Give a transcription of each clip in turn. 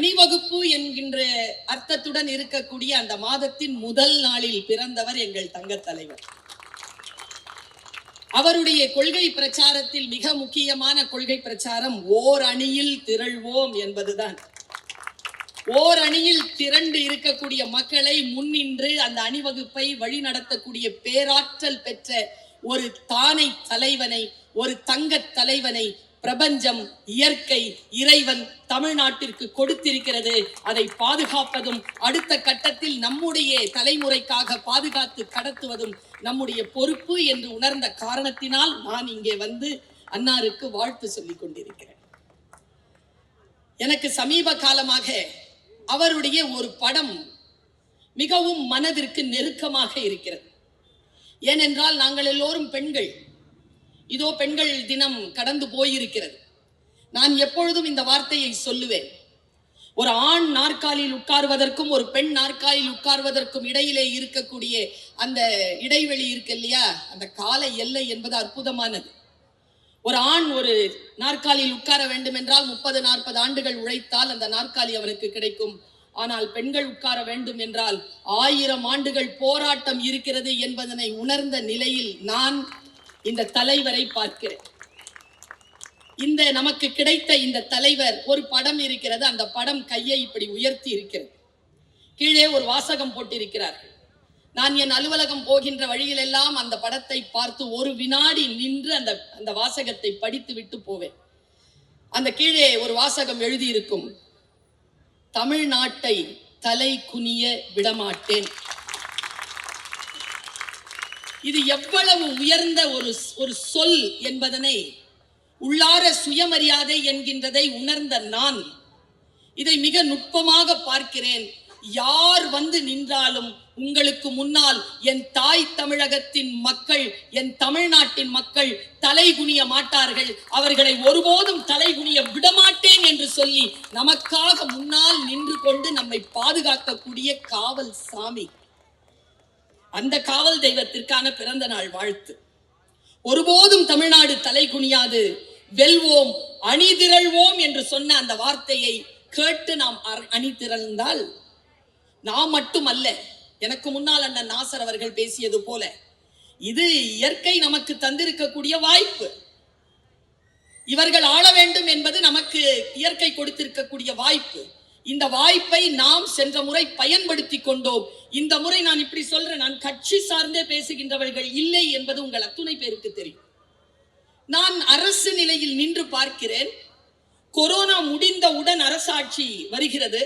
அணிவகுப்பு என்கின்ற அர்த்தத்துடன் இருக்கக்கூடிய அந்த மாதத்தின் முதல் நாளில் பிறந்தவர் எங்கள் தங்க தலைவர். அவருடைய கொள்கை பிரச்சாரத்தில் மிக முக்கியமான கொள்கை பிரச்சாரம் ஓர் அணியில் திரள்வோம் என்பதுதான். ஓர் அணியில் திரண்டு இருக்கக்கூடிய மக்களை முன்னின்று அந்த அணிவகுப்பை வழிநடத்தக்கூடிய பேராற்றல் பெற்ற ஒரு தானை தலைவனை, ஒரு தங்க தலைவனை பிரபஞ்சம், இயற்கை, இறைவன் தமிழ்நாட்டிற்கு கொடுத்திருக்கிறது. அதை பாதுகாப்பதும் அடுத்த கட்டத்தில் நம்முடைய தலைமுறைக்காக பாதுகாத்து கடத்துவதும் நம்முடைய பொறுப்பு என்று உணர்ந்த காரணத்தினால் நான் இங்கே வந்து அன்னாருக்கு வாழ்த்து சொல்லிக் கொண்டிருக்கிறேன். எனக்கு சமீப காலமாக அவருடைய ஒரு படம் மிகவும் மனதிற்கு நெருக்கமாக இருக்கிறது. ஏனென்றால் நாங்கள் எல்லோரும் பெண்கள். இதோ பெண்கள் தினம் கடந்து போயிருக்கிறது. நான் எப்பொழுதும் இந்த வார்த்தையை சொல்லுவேன். ஒரு ஆண் நாற்காலியில் உட்கார்வதற்கும் ஒரு பெண் நாற்காலியில் உட்கார்வதற்கும் இடையிலே இருக்கக்கூடிய அந்த இடைவெளி இருக்கு இல்லையா, அந்த கால எல்லை என்பது அற்புதமானது. ஒரு ஆண் ஒரு நாற்காலியில் உட்கார வேண்டும் என்றால் 30-40 ஆண்டுகள் உழைத்தால் அந்த நாற்காலி அவனுக்கு கிடைக்கும். ஆனால் பெண்கள் உட்கார வேண்டும் என்றால் 1000 ஆண்டுகள் போராட்டம் இருக்கிறது என்பதனை உணர்ந்த நிலையில் நான் இந்த தலைவரை பார்க்கிறேன். இந்த நமக்கு கிடைத்த இந்த தலைவர், ஒரு படம் இருக்கிறது. அந்த படம் கையை இப்படி உயர்த்தி இருக்கிறது. கீழே ஒரு வாசகம் போட்டிருக்கிறார்கள். நான் என் அலுவலகம் போகின்ற வழியில் எல்லாம் அந்த படத்தை பார்த்து ஒரு வினாடி நின்று அந்த வாசகத்தை படித்து விட்டு போவேன். அந்த கீழே ஒரு வாசகம் எழுதியிருக்கும், தமிழ்நாட்டை தலை குனிய விடமாட்டேன். இது எவ்வளவு உயர்ந்த ஒரு சொல் என்பதனை உள்ளார சுயமரியாதை என்கின்றதை உணர்ந்த நான் இதை மிக நுட்பமாக பார்க்கிறேன். யார் வந்து நின்றாலும் உங்களுக்கு முன்னால் என் தாய் தமிழகத்தின் மக்கள், என் தமிழ்நாட்டின் மக்கள் தலைகுனிய மாட்டார்கள். அவர்களை ஒருபோதும் தலைகுனிய விடமாட்டேன் என்று சொல்லி நமக்காக முன்னால் நின்று கொண்டு நம்மை பாதுகாக்கக்கூடிய காவல் சாமி, அந்த காவல் தெய்வத்திற்கான பிறந்த நாள் வாழ்த்து. ஒருபோதும் தமிழ்நாடு தலை குனியாது, வெல்வோம், அணி திரள்வோம் என்று சொன்ன அந்த வார்த்தையை கேட்டு நாம் அணி திரள்ந்தால் நாம் மட்டுமல்ல, எனக்கு முன்னால் அண்ணன் நாசர் அவர்கள் பேசியது போல இது இயற்கை நமக்கு தந்திருக்கக்கூடிய வாய்ப்பு. இவர்கள் ஆள வேண்டும் என்பது நமக்கு இயற்கை கொடுத்திருக்கக்கூடிய வாய்ப்பு. இந்த வாய்ப்பை நாம் சென்ற முறை பயன்படுத்தி கொண்டோம். இந்த முறை நான் இப்படி சொல்றேன், நான் கட்சி சார்ந்தே பேசுகின்றவர்கள் இல்லை என்பது உங்கள் அத்துணை பேருக்கு தெரியும். நான் அரசு நிலையில் நின்று பார்க்கிறேன். கொரோனா முடிந்தவுடன் அரசாட்சி வருகிறது.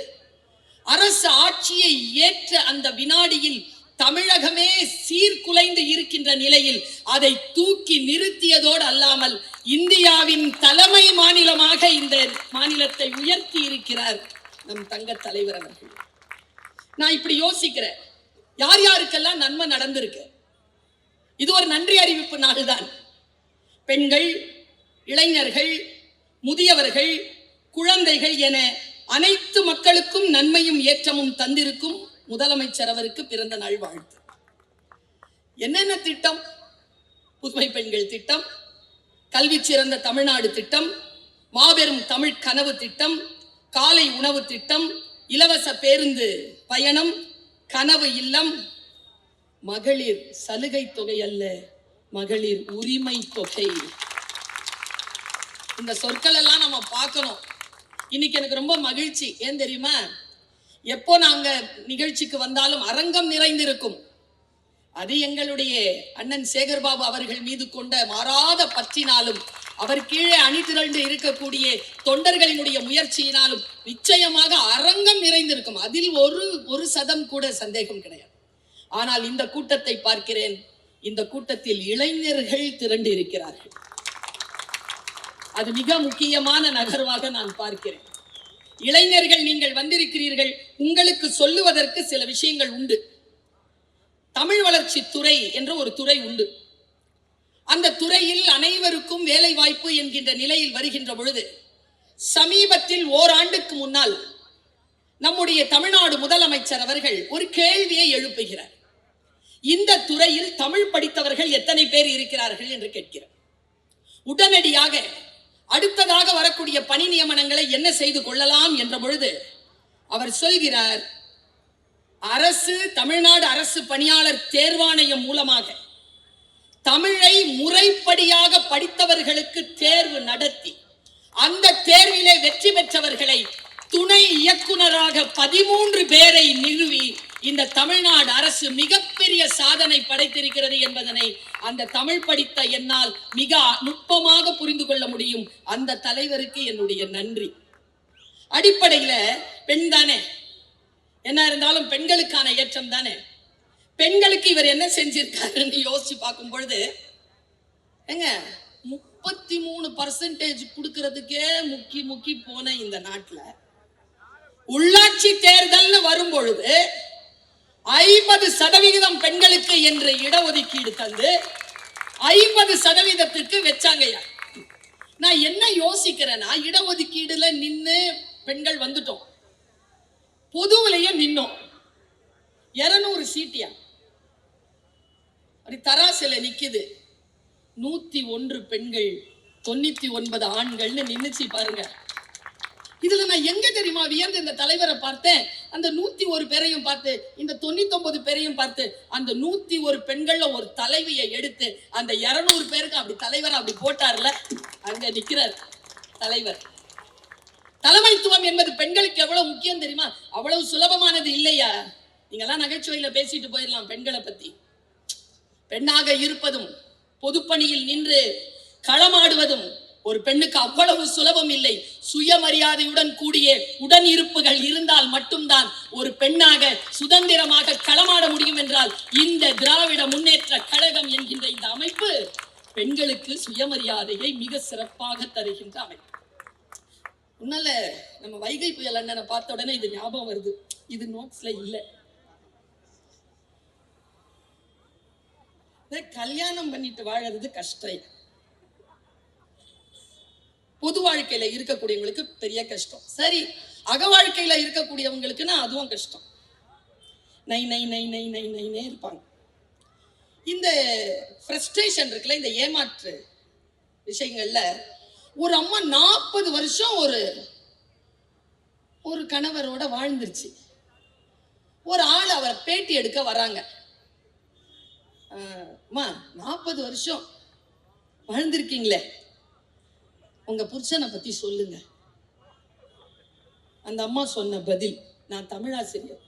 அரசு ஆட்சியை ஏற்ற அந்த வினாடியில் தமிழகமே சீர்குலைந்து இருக்கின்ற நிலையில் அதை தூக்கி நிறுத்தியதோடு அல்லாமல் இந்தியாவின் தலைமை மாநிலமாக இந்த மாநிலத்தை உயர்த்தி இருக்கிறார் நம் தங்க தலைவர் அவர்கள். நான் இப்படி யோசிக்கிறேன், யார் யாருக்கெல்லாம் நன்மை நடந்திருக்கு. இது ஒரு நன்றி அறிவிப்பு நாள்தான். பெண்கள், இளைஞர்கள், முதியவர்கள், குழந்தைகள் என அனைத்து மக்களுக்கும் நன்மையும் ஏற்றமும் தந்திருக்கும் முதலமைச்சர் அவருக்கு பிறந்த நாள் வாழ்த்து. என்னென்ன திட்டம்? புதுமை பெண்கள் திட்டம், கல்வி சிறந்த தமிழ்நாடு திட்டம், மாபெரும் தமிழ் கனவு திட்டம், காலை உணவு திட்டம், இலவச பேருந்து பயணம், கனவு இல்லம், மகளிர் சலுகை தொகை அல்ல, மகளிர் உரிமை தொகை. இந்த சொற்கள் எல்லாம் நம்ம பார்க்கணும். இன்னைக்கு எனக்கு ரொம்ப மகிழ்ச்சி. ஏன் தெரியுமா? எப்போ நாங்க நிகழ்ச்சிக்கு வந்தாலும் அரங்கம் நிறைந்திருக்கும். அது எங்களுடைய அண்ணன் சேகர்பாபு அவர்கள் மீது கொண்ட மாறாத பற்றினாலும், அவர் கீழே அணி திரண்டு இருக்கக்கூடிய தொண்டர்களினுடைய முயற்சியினாலும் நிச்சயமாக அரங்கம் நிறைந்திருக்கும். அதில் ஒரு சதம் கூட சந்தேகம் கிடையாது. ஆனால் இந்த கூட்டத்தை பார்க்கிறேன், இந்த கூட்டத்தில் இளைஞர்கள் திரண்டு இருக்கிறார்கள். அது மிக முக்கியமான நகர்வாக நான் பார்க்கிறேன். இளைஞர்கள், நீங்கள் வந்திருக்கிறீர்கள், உங்களுக்கு சொல்லுவதற்கு சில விஷயங்கள் உண்டு. தமிழ் வளர்ச்சி துறை என்ற ஒரு துறை உண்டு. அந்த துறையில் அனைவருக்கும் வேலை வாய்ப்பு என்கின்ற நிலையில் வருகின்ற பொழுது, சமீபத்தில் ஓராண்டுக்கு முன்னால் நம்முடைய தமிழ்நாடு முதலமைச்சர் அவர்கள் ஒரு கேள்வியை எழுப்புகிறார். இந்த துறையில் தமிழ் படித்தவர்கள் எத்தனை பேர் இருக்கிறார்கள் என்று கேட்கிறார். உடனடியாக அடுத்ததாக வரக்கூடிய பணி நியமனங்களை என்ன செய்து கொள்ளலாம் என்ற பொழுது அவர் சொல்கிறார், அரசு, தமிழ்நாடு அரசு பணியாளர் தேர்வாணையம் மூலமாக தமிழை முறைப்படியாக படித்தவர்களுக்கு தேர்வு நடத்தி அந்த தேர்விலே வெற்றி பெற்றவர்களை துணை இயக்குனராக 13 பேரை நிறுவி இந்த தமிழ்நாடு அரசு மிகப்பெரிய சாதனை படைத்திருக்கிறது என்பதனை அந்த தமிழ் படித்த என்னால் மிக நுட்பமாக புரிந்து கொள்ள முடியும். அந்த தலைவருக்கு என்னுடைய நன்றி. அடிப்படையில பெண் தானே, என்ன இருந்தாலும் பெண்களுக்கான ஏற்றம் தானே. பெண்களுக்கு இவர் என்ன செஞ்சிருக்காருன்னு யோசிச்சு பார்க்கும் பொழுது, ஏங்க 33% கொடுக்கறதுக்கே முக்கி போன இந்த நாட்டுல உள்ளாட்சி தேர்தல்னு வரும் பொழுது 50% பெண்களுக்கு என்று இடஒதுக்கீடு தந்து 50%க்கு வச்சாங்கய்யா. நான் என்ன யோசிக்கிறேன்னா, இடஒதுக்கீடுல நின்னு பெண்கள் வந்துட்டோம், பொதுவிலேயே நின்னோம், 200 சீட்டியா அப்படி தராசில நிக்குது, 101 பெண்கள் 99 ஆண்கள்னு நின்னுச்சு பாருங்க. இதுல நான் எங்க தெரியுமா வியந்து இந்த தலைவரை பார்த்தேன், அந்த 101 பேரையும் பார்த்து, இந்த 99 பேரையும் பார்த்து, அந்த 101 பெண்கள்ல ஒரு தலைவியை எடுத்து அந்த 200 பேருக்கு அப்படி தலைவர் அப்படி போட்டார்ல, அங்க நிக்கிறார் தலைவர். தலைமைத்துவம் என்பது பெண்களுக்கு எவ்வளவு முக்கியம் தெரியுமா? அவ்வளவு சுலபமானது இல்லையா? நீங்கெல்லாம் நகைச்சுவையில பேசிட்டு போயிடலாம் பெண்களை பத்தி. பெண்ணாக இருப்பதும் பொதுப்பணியில் நின்று களமாடுவதும் ஒரு பெண்ணுக்கு அவ்வளவு சுலபம் இல்லை. சுயமரியாதையுடன் கூடிய உடன் இருப்புகள் இருந்தால் மட்டும்தான் ஒரு பெண்ணாக சுதந்திரமாக களமாட முடியும் என்றால் இந்த திராவிட முன்னேற்ற கழகம் என்கின்ற இந்த அமைப்பு பெண்களுக்கு சுயமரியாதையை மிக சிறப்பாக தருகின்ற அமைப்பு. உன்னால நம்ம வைகை புயல் அண்ணனை பார்த்த உடனே இது ஞாபகம் வருது, இது நோட்ஸ்ல இல்ல. கல்யாணம் பண்ணிட்டு வாழறது கஷ்டம், பொது வாழ்க்கையில இருக்கக்கூடியவங்களுக்கு பெரிய கஷ்டம். சரி, அக வாழ்க்கையில இருக்கக்கூடியவங்களுக்குன்னா அதுவும் கஷ்டம். நை நை நை நை நை நைனே இருப்பாங்க. இந்த ஃப்ரஸ்ட்ரேஷன் இருக்குல்ல, இந்த ஏமாற்று விஷயங்கள்ல ஒரு அம்மா 40 வருஷம் ஒரு கணவரோட வாழ்ந்துருச்சு. ஒரு ஆள் அவரை பேட்டி எடுக்க வராங்க. அம்மா 40 வருஷம் வாழ்ந்திருக்கீங்களே, உங்க புருஷனை பத்தி சொல்லுங்க. அந்த அம்மா சொன்ன பதில், நான் தமிழாசிரியர்,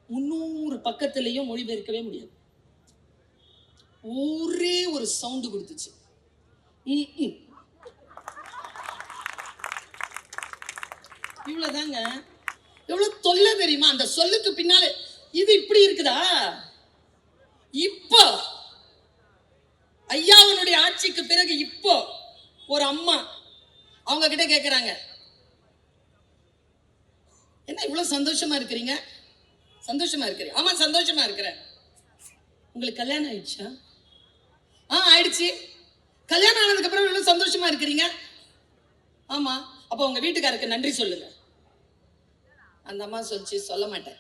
300 பக்கத்திலையும் மொழிபெயர்க்கவே முடியாது, ஒரே ஒரு சவுண்டு கொடுத்துச்சு, இவ்வளவுதாங்க. எவ்வளவு தொல்லை தெரியுமா அந்த சொல்லுக்கு பின்னால. இது இப்படி இருக்குதா? இப்போ ஐயாவுடைய ஆட்சிக்கு பிறகு இப்போ ஒரு அம்மா அவங்க கிட்ட கேக்குறாங்க, என்ன இவ்வளவு சந்தோஷமா இருக்கிறீங்க? சந்தோஷமா இருக்கிறீங்க? ஆமா சந்தோஷமா இருக்கிறேன். உங்களுக்கு கல்யாணம் ஆயிடுச்சா? ஆயிடுச்சு. கல்யாணம் ஆனதுக்கு அப்புறம் இவ்வளவு சந்தோஷமா இருக்கிறீங்க? ஆமா. அப்ப உங்க வீட்டுக்காருக்கு நன்றி சொல்லுங்க. அந்த அம்மா சொல்லிச்சு, சொல்ல மாட்டேன்.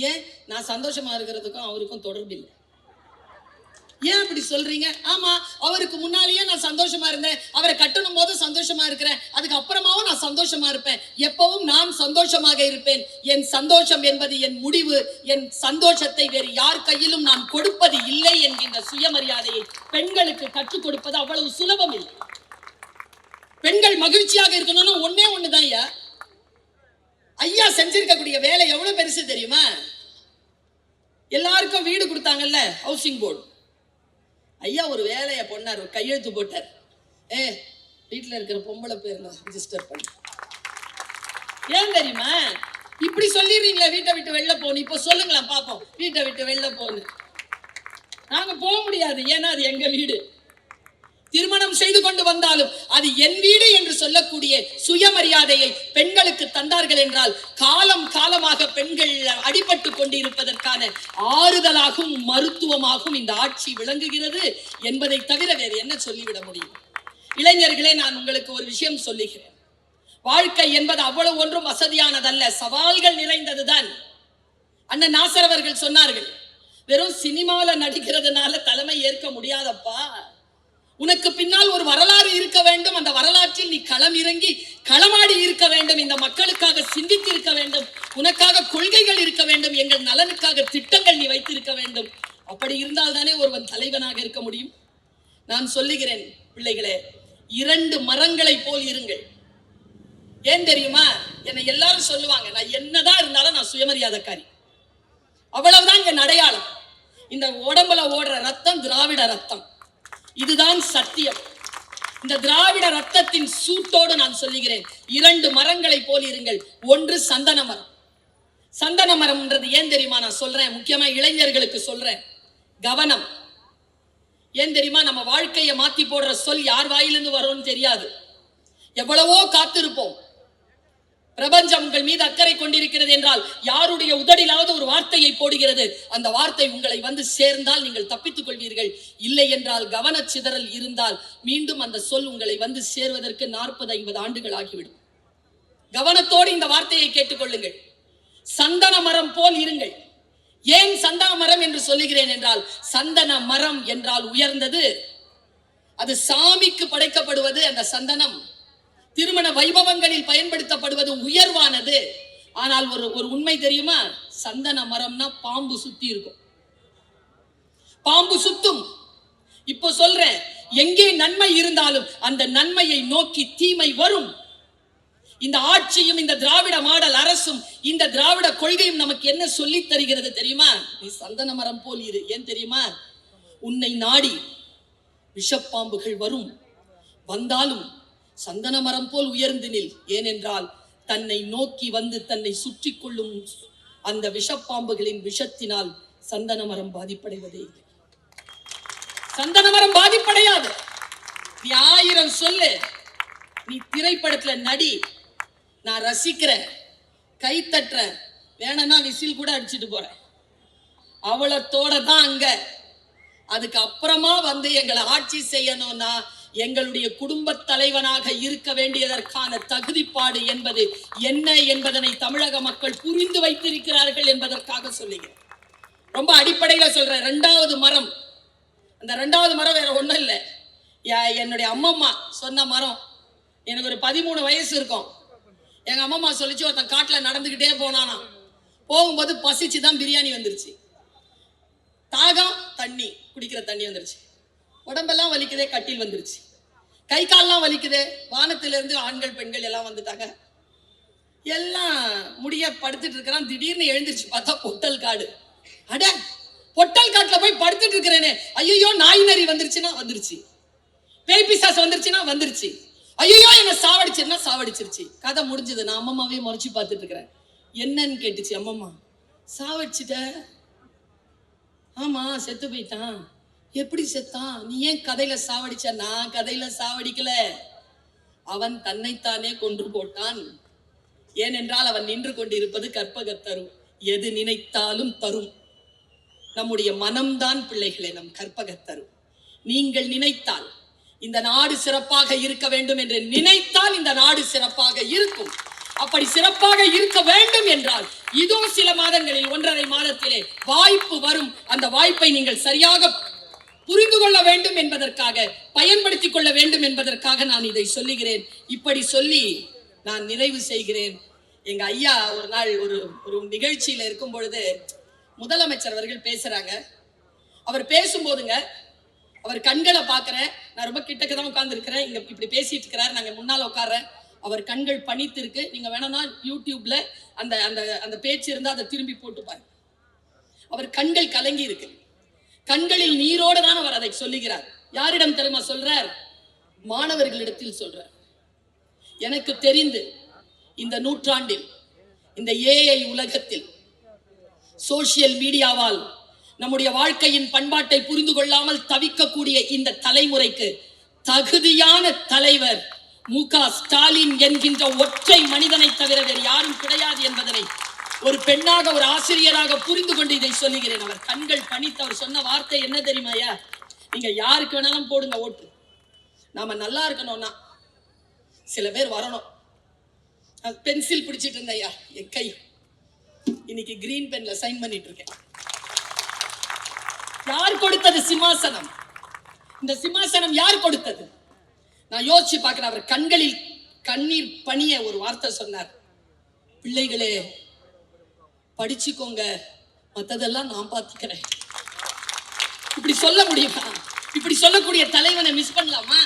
ஏன்? நான் சந்தோஷமா இருக்கிறதுக்கும் அவருக்கும் தொடர்பு இல்லை. ஏன் அப்படி சொல்றீங்க? ஆமா, அவருக்கு முன்னாலேயே நான் சந்தோஷமா இருந்தேன், அவரை கட்டணும் போது சந்தோஷமா இருக்கிறேன், அதுக்கு அப்புறமாவும் நான் சந்தோஷமா இருப்பேன், எப்பவும் நான் சந்தோஷமாக இருப்பேன். என் சந்தோஷம் என்பது என் முடிவு, என் சந்தோஷத்தை வேறு யார் கையிலும் நான் கொடுப்பது இல்லை என்கின்ற சுயமரியாதையை பெண்களுக்கு கற்றுக் கொடுப்பது அவ்வளவு சுலபம் இல்லை. பெண்கள் மகிழ்ச்சியாக இருக்கணும்னு ஒன்னே ஒண்ணுதான் ஐயா செஞ்சிருக்கக்கூடிய வேலை எவ்வளவு பெருசு தெரியுமா? எல்லாருக்கும் வீடு கொடுத்தாங்கல்ல, ஹவுசிங் போர்டு. ஐயா ஒரு வேலையை பொண்ணார், கையெழுத்து போட்டார், வீட்டுல இருக்கிற பொம்பளை பேர்ல ரெஜிஸ்டர் பண்ணி. ஏன் தெரியுமா? இப்படி சொல்லிடுறீங்களா வீட்டை விட்டு வெளில போகணும், இப்ப சொல்லுங்களா பாப்போம், வீட்டை விட்டு வெளில போகணும். நாங்க போக முடியாது, ஏன்னா அது எங்க வீடு. திருமணம் செய்து கொண்டு வந்தாலும் அது என் வீடு என்று சொல்லக்கூடிய சுயமரியாதையை பெண்களுக்கு தந்தார்கள் என்றால் காலம் காலமாக பெண்கள் அடிபட்டு கொண்டிருப்பதற்கான ஆறுதலாகவும் மருத்துவமாகவும் இந்த ஆட்சி விளங்குகிறது என்பதை தவிர வேறு என்ன சொல்லிவிட முடியும்? இளைஞர்களே, நான் உங்களுக்கு ஒரு விஷயம் சொல்லுகிறேன். வாழ்க்கை என்பது அவ்வளவு ஒன்றும் வசதியானதல்ல, சவால்கள் நிறைந்ததுதான். அண்ணன் நாசர் அவர்கள் சொன்னார்கள், வெறும் சினிமால நடிக்கிறதுனால தலைமை ஏற்க முடியாதப்பா, உனக்கு பின்னால் ஒரு வரலாறு இருக்க வேண்டும், அந்த வரலாற்றில் நீ களம் இறங்கி களமாடி இருக்க வேண்டும் இந்த மக்களுக்காக சிந்தித்து இருக்க வேண்டும், உனக்காக கொள்கைகள் இருக்க வேண்டும், எங்கள் நலனுக்காக திட்டங்கள் நீ வைத்திருக்க வேண்டும். அப்படி இருந்தால் தானே ஒருவன் தலைவனாக இருக்க முடியும். நான் சொல்லுகிறேன் பிள்ளைகளே, 2 மரங்களை போல் இருங்கள். ஏன் தெரியுமா? என்னை எல்லாரும் சொல்லுவாங்க, நான் என்னதான் இருந்தாலும் நான் சுயமரியாதைக்காரி, அவ்வளவுதான் என் அடையாளம். இந்த உடம்புல ஓடுற ரத்தம் திராவிட ரத்தம், இதுதான் சத்தியம். இந்த திராவிட ரத்தத்தின் சூட்டோடு நான் சொல்லுகிறேன், 2 மரங்களை போல் இருங்கள். ஒன்று சந்தன மரம். சந்தன மரம்ன்றது ஏன் தெரியுமா நான் சொல்றேன்? முக்கியமா இளைஞர்களுக்கு சொல்றேன், கவனம். ஏன் தெரியுமா? நம்ம வாழ்க்கையை மாத்தி போடுற சொல் யார் வாயிலிருந்து வரும்னு தெரியாது. எவ்வளவோ காத்திருப்போம். பிரபஞ்சம் உங்கள் மீது அக்கறை கொண்டிருக்கிறது என்றால் யாருடைய உதடிலாவது ஒரு வார்த்தையை போடுகிறது. அந்த வார்த்தை உங்களை வந்து சேர்ந்தால் நீங்கள் தப்பித்துக் கொள்வீர்கள். இல்லை என்றால் கவனச்சிதறல் இருந்தால் மீண்டும் அந்த சொல் உங்களை வந்து சேர்வதற்கு 40-50 ஆண்டுகள் ஆகிவிடும். கவனத்தோடு இந்த வார்த்தையை கேட்டுக்கொள்ளுங்கள். சந்தன மரம் போல் இருங்கள். ஏன் சந்தன மரம் என்று சொல்லுகிறேன் என்றால், சந்தன மரம் என்றால் உயர்ந்தது. அது சாமிக்கு படைக்கப்படுவது. அந்த சந்தனம் திருமண வைபவங்களில் பயன்படுத்தப்படுவது உயர்வானது. ஆனால் ஒரு உண்மை தெரியுமா? சந்தன மரம்னா பாம்பு சுத்தி இருக்கும், பாம்பு சுத்தும். இப்போ சொல்றேன், எங்கே நன்மை இருந்தாலும் அந்த நன்மையை நோக்கி தீமை வரும். இந்த ஆட்சியும் இந்த திராவிட மாடல் அரசும் இந்த திராவிட கொள்கையும் நமக்கு என்ன சொல்லி தருகிறது தெரியுமா? நீ சந்தன மரம் போல் இரு. ஏன் தெரியுமா? உன்னை நாடி விஷப்பாம்புகள் வரும், வந்தாலும் சந்தன மரம் போல் உயர்ந்து நில். ஏனென்றால் தன்னை நோக்கி வந்து தன்னை சுற்றி கொள்ளும் அந்த விஷப்பாம்புகளின் விஷத்தினால் சந்தன மரம் பாதிப்படைவதே இல்லை. சந்தன மரம் பாதிப்படையாது. நீ 1000 சொல்லு, நீ திரைப்படத்துல நடி, நான் ரசிக்கிறேன், கை தட்டுறேன், வேணும்னா விசில் கூட அடிச்சுட்டு போறேன், அவளத்தோட தான் அங்க. அதுக்கு அப்புறமா வந்து எங்களை ஆட்சி செய்யணும்னா எங்களுடைய குடும்ப தலைவனாக இருக்க வேண்டியதற்கான தகுதிப்பாடு என்பது என்ன என்பதனை தமிழக மக்கள் புரிந்து வைத்திருக்கிறார்கள் என்பதற்காக சொல்லுகிறேன். ரொம்ப அடிப்படையில சொல்றேன். 2வது மரம், அந்த 2வது மரம் வேற ஒண்ணும் இல்லை, என்னுடைய அம்மம்மா சொன்ன மரம். எனக்கு ஒரு 13 வயசு இருக்கும். எங்க அம்மம்மா சொல்லிச்சு, ஒருத்தன் காட்டுல நடந்துகிட்டே போனானா, போகும்போது பசிச்சுதான் பிரியாணி வந்துருச்சு, தாகம் தண்ணி குடிக்கிற தண்ணி வந்துருச்சு, உடம்பெல்லாம் வலிக்குதே கட்டில் வந்துருச்சு, கை கால்லாம் வலிக்குதே, வானத்திலிருந்து ஆண்கள் பெண்கள் எல்லாம் வந்துட்டாங்க, எல்லாம் முடிய படுத்துட்டு இருக்கிறான். திடீர்னு எழுந்திருச்சு பார்த்தா பொட்டல் காடு. அட, பொட்டல் காட்டுல போய் படுத்துட்டு இருக்கிறேனே, ஐயோ நாய் நரி வந்துருச்சுன்னா வந்துருச்சு, பேய் பிசாசு வந்துருச்சுன்னா வந்துருச்சு, ஐயோ என்ன சாவடிச்சிருன்னா சாவடிச்சிருச்சு. கதை முடிஞ்சது. நான் அம்மம்மாவே முறைச்சு பார்த்துட்டு இருக்கிறேன். என்னன்னு கேட்டுச்சு அம்மம்மா. சாவடிச்சிட்ட? ஆமா, செத்து போயிட்டான். எப்படி செத்தான்? நீ ஏன் கதையில சாவடிச்ச? நான் கதையில சாவடிக்கல, அவன் தன்னைத்தானே கொன்று போட்டான். ஏனென்றால் அவன் நின்று கொண்டிருப்பது கற்பகத்தரு. எது நினைத்தாலும் தரும். நம்முடைய மனம்தான் பிள்ளைகளே நம் கற்பகத்தரு. நீங்கள் நினைத்தால் இந்த நாடு சிறப்பாக இருக்க வேண்டும் என்று நினைத்தால் இந்த நாடு சிறப்பாக இருக்கும். அப்படி சிறப்பாக இருக்க வேண்டும் என்றால் இதோ சில மாதங்களில், 1.5 மாதத்திலே வாய்ப்பு வரும். அந்த வாய்ப்பை நீங்கள் சரியாக புரிந்து கொள்ள வேண்டும் என்பதற்காக, பயன்படுத்திக் கொள்ள வேண்டும் என்பதற்காக நான் இதை சொல்லுகிறேன். இப்படி சொல்லி நான் நிறைவு செய்கிறேன். எங்க ஐயா ஒரு நாள் ஒரு நிகழ்ச்சியில இருக்கும் பொழுது முதலமைச்சர் அவர்கள் பேசுறாங்க. அவர் பேசும்போதுங்க, அவர் கண்களை பார்க்கிறேன். நான் ரொம்ப கிட்டக்க தான் உட்கார்ந்து இருக்கிறேன். இங்க இப்படி பேசிட்டு இருக்கிறாரு, நாங்க முன்னால உட்கார்றேன். அவர் கண்கள் பணித்து இருக்கு. நீங்க வேணும்னா யூடியூப்ல அந்த அந்த அந்த பேச்சு இருந்தா அதை திரும்பி போட்டு பாருங்க. அவர் கண்கள் கலங்கி இருக்கு. கண்களில் நீரோடு தான் அவர் அதை சொல்லுகிறார். யாரிடம் தெரியுமா சொல்றார்? மாணவர்களிடத்தில் சொல்றார். எனக்கு தெரிந்து இந்த நூற்றாண்டில், இந்த ஏஐ உலகத்தில், சோசியல் மீடியாவால் நம்முடைய வாழ்க்கையின் பண்பாட்டை புரிந்து கொள்ளாமல் தவிக்கக்கூடிய இந்த தலைமுறைக்கு தகுதியான தலைவர் மு.க. ஸ்டாலின் என்கின்ற ஒற்றை மனிதனை தவிர வேறு யாரும் கிடையாது என்பதனை ஒரு பெண்ணாக, ஒரு ஆசிரியராக புரிந்து கொண்டு இதை சொல்லுகிறேன். அவர் கண்கள் பணித்து அவர் சொன்ன வார்த்தை என்ன தெரியுமாயா? நீங்க யாருக்கு வேணாலும் போடுங்க ஓட்டு, நாம நல்லா இருக்கணும்னா சில பேர் வரணும். பென்சில் பிடிச்சிட்டு இருந்தையா, என் கை இன்னைக்கு கிரீன் பென்ல சைன் பண்ணிட்டு இருக்கேன். யார் கொடுத்தது சிம்மாசனம்? இந்த சிம்மாசனம் யார் கொடுத்தது? நான் யோசிச்சு பார்க்கிறேன். அவர் கண்களில் கண்ணீர் பணிய ஒரு வார்த்தை சொன்னார். பிள்ளைகளே படிச்சுக்கோங்க, மத்ததெல்லாம் நான் பார்த்துக்கிறேன். இப்படி சொல்ல முடியுமா? இப்படி சொல்லக்கூடிய தலைவனை மிஸ் பண்ணலாமா?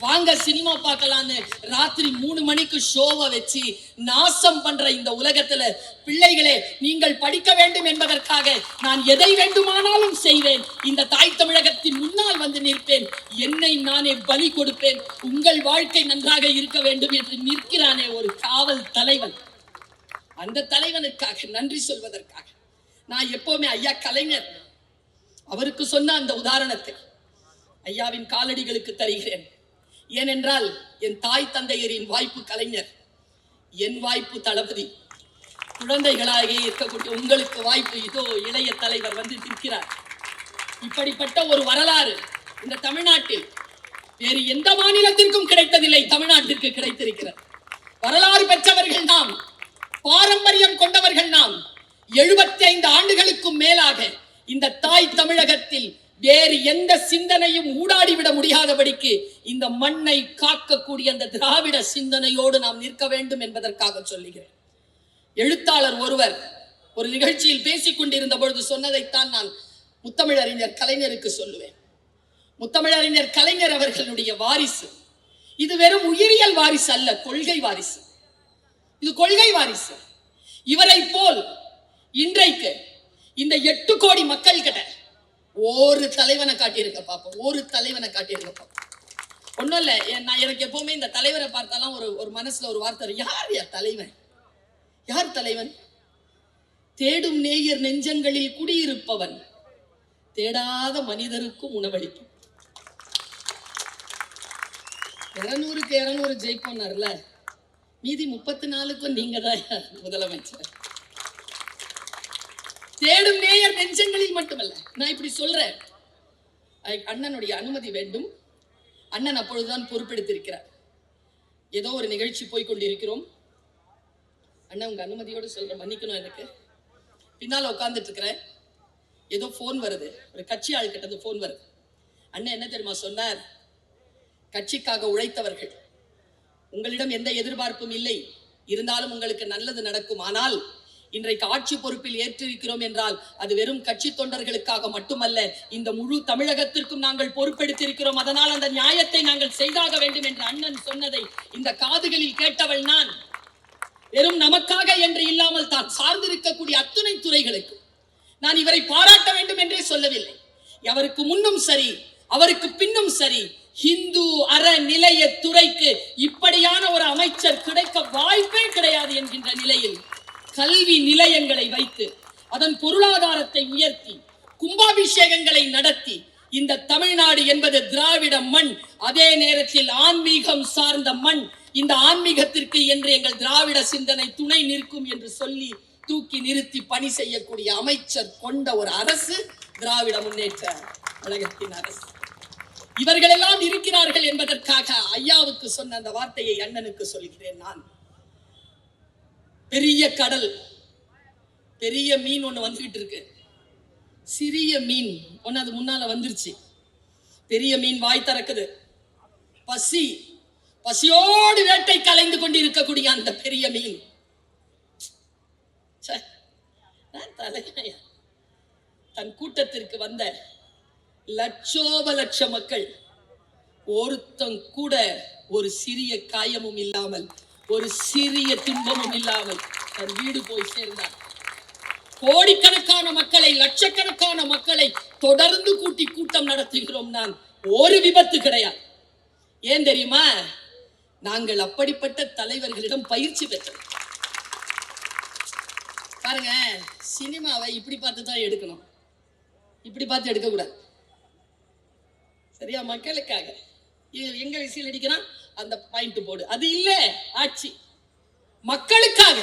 வாங்க சினிமா பார்க்கலான்னு ராத்திரி 3 மணிக்கு ஷோவை வச்சு நாசம் பண்ற இந்த உலகத்துல பிள்ளைகளே, நீங்கள் படிக்க வேண்டும் என்பதற்காக நான் எதை வேண்டுமானாலும் செய்வேன். இந்த தாய் தமிழகத்தின் முன்னால் வந்து நிற்பேன். என்னை நானே பலி கொடுப்பேன். உங்கள் வாழ்க்கை நன்றாக இருக்க வேண்டும் என்று நிற்கிறானே ஒரு காவல் தலைவன். அந்த தலைவனுக்காக நன்றி சொல்வதற்காக நான் எப்பவுமே ஐயா கலைஞர் அவருக்கு சொன்ன அந்த உதாரணத்தை ஐயாவின் காலடிகளுக்கு தருகிறேன். ஏனென்றால் என் தாய் தந்தையரின் வாய்ப்பு கலைஞர், என் வாய்ப்பு தளபதி. குழந்தைகளாக இருக்கக்கூடிய உங்களுக்கு வாய்ப்பு இதோ இளைய தலைவர் வந்து நிற்கிறார். இப்படிப்பட்ட ஒரு வரலாறு இந்த தமிழ்நாட்டில் வேறு எந்த மாநிலத்திற்கும் கிடைத்ததில்லை, தமிழ்நாட்டிற்கு கிடைத்திருக்கிறது. வரலாறு பெற்றவர்கள் நாம், பாரம்பரியம் கொண்டவர்கள் நாம். 75 ஆண்டுகளுக்கும் மேலாக இந்த தாய் தமிழகத்தில் வேறு எந்த சிந்தனையும் ஊடாடிவிட முடியாதபடிக்கு இந்த மண்ணை காக்கக்கூடிய அந்த திராவிட சிந்தனையோடு நாம் நிற்க வேண்டும் என்பதற்காக சொல்லுகிறேன். எழுத்தாளர் ஒருவர் ஒரு நிகழ்ச்சியில் பேசிக் கொண்டிருந்த பொழுது சொன்னதைத்தான் நான் முத்தமிழறிஞர் கலைஞருக்கு சொல்லுவேன். முத்தமிழறிஞர் கலைஞர் அவர்களுடைய வாரிசு இது வெறும் உயிரியல் வாரிசு அல்ல, கொள்கை வாரிசு. இது கொள்கை வாரிசு. இவரை போல் இன்றைக்கு இந்த 8 கோடி மக்கள் கிட்ட ஒரு தலைவனை காட்டியிருக்க பாப்போம், ஒரு தலைவனை காட்டியிருக்க பாப்போம். ஒன்றும் இல்லை, நான் எனக்கு எப்பவுமே இந்த தலைவரை பார்த்தாலும் ஒரு மனசுல ஒரு வார்த்தை, யார் தலைவன்? யார் தலைவன்? தேடும் நேயர் நெஞ்சங்களில் குடியிருப்பவன், தேடாத மனிதருக்கும் உணவளிக்கும். 200க்கு 200 ஜெயிப்போம்னார்ல, மீதி 34க்கும் நீங்க தான் முதலமைச்சர். தேடும் நேயர் நெஞ்சங்களில் மட்டுமல்ல. நான் இப்படி சொல்றேன், அண்ணனுடைய அனுமதி வேண்டும். அண்ணன் அப்பொழுதுதான் பொறுப்பெடுத்திருக்கிறார். ஏதோ ஒரு நிகழ்ச்சி போய்கொண்டிருக்கிறோம். அண்ணன் உங்க அனுமதியோடு சொல்றேன், மன்னிக்கணும். எனக்கு பின்னால உட்கார்ந்துட்டு இருக்கிறேன். ஏதோ போன் வருது, ஒரு கட்சி ஆள்கிட்ட போன் வருது. அண்ணன் என்ன தெரியுமா சொன்னார்? கட்சிக்காக உழைத்தவர்கள், உங்களிடம் எந்த எதிர்பார்ப்பும் இல்லை, இருந்தாலும் உங்களுக்கு நல்லது நடக்கும். ஆனால் இன்றைக்கு ஆட்சி பொறுப்பில் ஏற்றிருக்கிறோம் என்றால் அது வெறும் கட்சி தொண்டர்களுக்காக மட்டுமல்ல, இந்த முழு தமிழகத்திற்கும் நாங்கள் பொறுப்பெடுத்திருக்கிறோம். அதனால் அந்த நியாயத்தை நாங்கள் செய்தாக வேண்டும் என்று அண்ணன் சொன்னதை இந்த காதுகளில் கேட்டவள் நான். வெறும் நமக்காக என்று இல்லாமல் தான் சார்ந்திருக்கக்கூடிய அத்துணை துறைகளுக்கு நான் இவரை பாராட்ட வேண்டும் என்றே சொல்லவில்லை. அவருக்கு முன்னும் சரி, அவருக்கு பின்னும் சரி, இந்து அறநிலைய துறைக்கு இப்படியான ஒரு அமைச்சர் கிடைக்க வாய்ப்பே கிடையாது என்கின்ற நிலையில் கல்வி நிலையங்களை வைத்து அதன் பொருளாதாரத்தை உயர்த்தி கும்பாபிஷேகங்களை நடத்தி இந்த தமிழ்நாடு என்பது திராவிட மண், அதே நேரத்தில் ஆன்மீகம் சார்ந்த மண். இந்த ஆன்மீகத்திற்கு என்று எங்கள் திராவிட சிந்தனை துணை நிற்கும் என்று சொல்லி தூக்கி நிறுத்தி பணி செய்யக்கூடிய அமைச்சர் கொண்ட ஒரு அரசு திராவிட முன்னேற்ற கழகத்தின் அரசு. இவர்கள் எல்லாம் இருக்கிறார்கள் என்பதற்காக ஐயாவுக்கு சொன்ன அந்த வார்த்தையை அண்ணனுக்கு சொல்கிறேன் நான். பெரிய கடல், பெரிய மீன் ஒண்ணு வந்துகிட்டு இருக்கு. சிறிய மீன் ஒண்ணு அது முன்னால வந்துருச்சு. பெரிய மீன் வாய் திறக்குது. பசியோடு வேட்டை கலைந்து கொண்டு இருக்கக்கூடிய அந்த பெரிய மீன், தன் கூட்டத்திற்கு வந்த லட்சோப லட்ச மக்கள் ஒருத்தன் கூட ஒரு சிறிய காயமும் இல்லாமல், ஒரு சிறிய துன்பமும் இல்லாமல் தன் வீடு போய் சேர்ந்தார். கோடிக்கணக்கான மக்களை, லட்சக்கணக்கான மக்களை தொடர்ந்து கூட்டி கூட்டம் நடத்துகிறோம். நான் ஒரு விபத்து கிடையாது. ஏன் தெரியுமா? நாங்கள் அப்படிப்பட்ட தலைவர்களிடம் பயிற்சி பெற்றோம். பாருங்க, சினிமாவை இப்படி பார்த்து தான் எடுக்கணும், இப்படி பார்த்து எடுக்க கூடாது. சரியா? மக்களுக்காக எங்க விசில் அடிக்கிறான் அந்த பாயிண்ட் போடு, அது இல்ல ஆட்சி. மக்களுக்காக,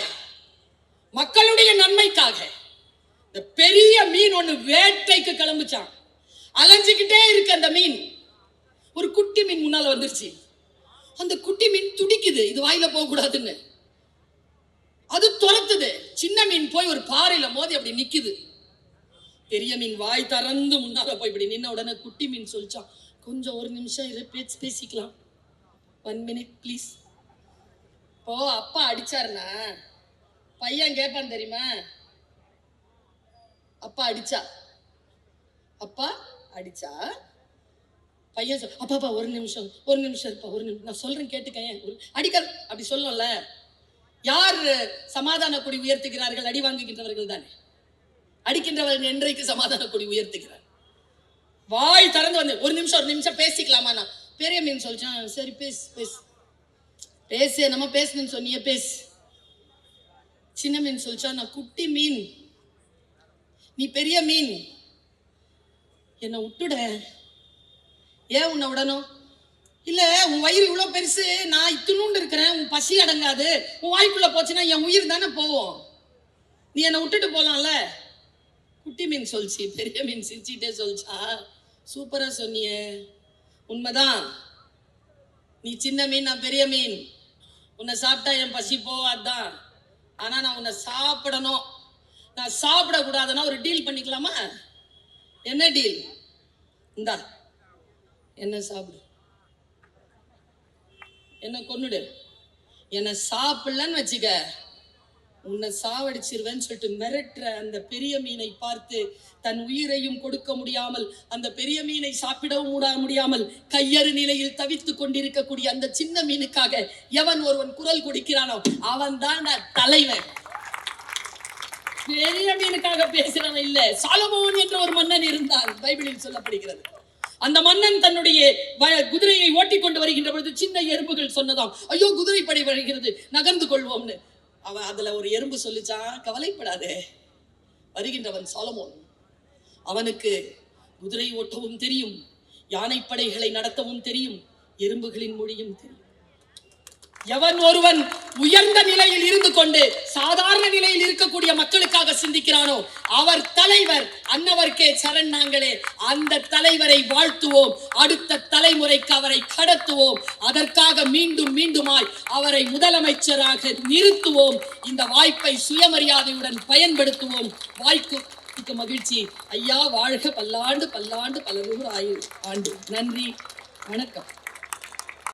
மக்களுடைய நன்மைக்காக. இந்த பெரிய மீன் ஒண்ணு வேட்டைக்கு கிளம்புச்சான். அலைஞ்சுக்கிட்டே இருக்கு அந்த மீன். ஒரு குட்டி மீன் முன்னால வந்துருச்சு. அந்த குட்டி மீன் துடிக்குது, இது வாயில போக கூடாதுன்னு. அது துரத்துது. சின்ன மீன் போய் ஒரு பாறையில மோதி அப்படி நிக்குது. பெரிய மீன் வாய் திறந்து முன்னால போய் இப்படி நின்ன உடனே குட்டி மீன் சொல்லிச்சான், கொஞ்சம் ஒரு நிமிஷம் இரு, பேசிக்கலாம், 1 minute ப்ளீஸ். இப்போ அப்பா அடிச்சாருன்னா பையன் கேட்பான் தெரியுமா, அப்பா அடிச்சா, அப்பா அடிச்சா, பையன் அப்பா ஒரு நிமிஷம் இருப்பா, ஒரு நிமிஷம் நான் சொல்றேன் கேட்டுக்கேன், அடிக்க அப்படி சொல்லல. யார் சமாதான கொடி உயர்த்துகிறார்கள்? அடி வாங்குகின்றவர்கள் தானே. அடிக்கின்றவர்கள் என்றைக்கு சமாதான கொடி உயர்த்துகிறார்? வாய் திறந்து வந்து ஒரு நிமிஷம் பேசிக்கலாமா? நான் பெரிய மீன் சொல்லிச்சான், சரி பேசு பேசு பேசு, நம்ம பேசணும்னு சொன்னிய பேசு. சின்ன மீன் சொல்லிச்சா, நான் குட்டி மீன், நீ பெரிய மீன், என்ன விட்டுட. ஏன் உன்னை விடணும்? இல்ல, உன் வயிறு இவ்வளவு பெருசு, நான் இத்தினூண்டு இருக்கிறேன், உன் பசி அடங்காது, உன் வாய்க்குள்ள போச்சுன்னா என் உயிர் தானே போவோம், நீ என்னை விட்டுட்டு போலாம்ல. குட்டி மீன் சொல்லிச்சு. பெரிய மீன் சிரிச்சுட்டே சொல்லிச்சா, சூப்பரா சொன்னிய, உண்மைதான், நீ சின்ன மீன், நான் பெரிய மீன், உன்னை சாப்பிட்டா என் பசி போவாதான், ஆனா நான் உன்னை சாப்பிடணும். நான் சாப்பிடக்கூடாதுன்னா ஒரு டீல் பண்ணிக்கலாமா? என்ன டீல்? இந்தா என்ன சாப்பிடு, என்ன கொன்னுடு, என்ன சாப்பிடலன்னு வச்சுக்க உன்னை சாவடிச்சிருவேன்னு சொல்லிட்டு மிரட்டுற அந்த பெரிய மீனை பார்த்து தன் உயிரையும் கொடுக்க முடியாமல், அந்த பெரிய மீனை சாப்பிடவும் முடியாமல் கையறு நிலையில் தவித்துக் கொண்டிருக்கக்கூடிய அந்த சின்ன மீனுக்காக எவன் ஒருவன் குரல் கொடுக்கிறானோ அவன் தான் தலைவன். பெரிய மீனுக்காக பேசுறவன் இல்ல. சாலமோன் என்ற ஒரு மன்னன் இருந்தான், பைபிளில் சொல்லப்படுகிறது. அந்த மன்னன் தன்னுடைய குதிரையை ஓட்டி கொண்டு வருகின்ற பொழுது சின்ன எறும்புகள் சொன்னதாம், ஐயோ குதிரைப்படை வருகிறது, நகர்ந்து கொள்வோம்னு. அவன் அதுல ஒரு எறும்பு சொல்லிச்சான், கவலைப்படாதே, வருகின்றவன் சாலமோன், அவனுக்கு குதிரை ஓட்டவும் தெரியும், யானைப்படைகளை நடத்தவும் தெரியும், எறும்புகளின் மொழியும் தெரியும். எவன் ஒருவன் உயர்ந்த நிலையில் இருந்து கொண்டு சாதாரண நிலையில் இருக்கக்கூடிய மக்களுக்காக சிந்திக்கிறானோ அவர் தலைவர். அன்னவர்க்கே சரண் நாங்களே. அந்த தலைவரை வாழ்த்துவோம், அடுத்த தலைமுறைக்கு அவரை கடத்துவோம், அதற்காக மீண்டும் மீண்டுமாய் அவரை முதலமைச்சராக நிறுத்துவோம். இந்த வாய்ப்பை சுயமரியாதையுடன் பயன்படுத்துவோம். வாய்க்கு மகிழ்ச்சி. ஐயா வாழ்க, பல்லாண்டு பல்லாண்டு பல நூறு ஆண்டு. நன்றி, வணக்கம்.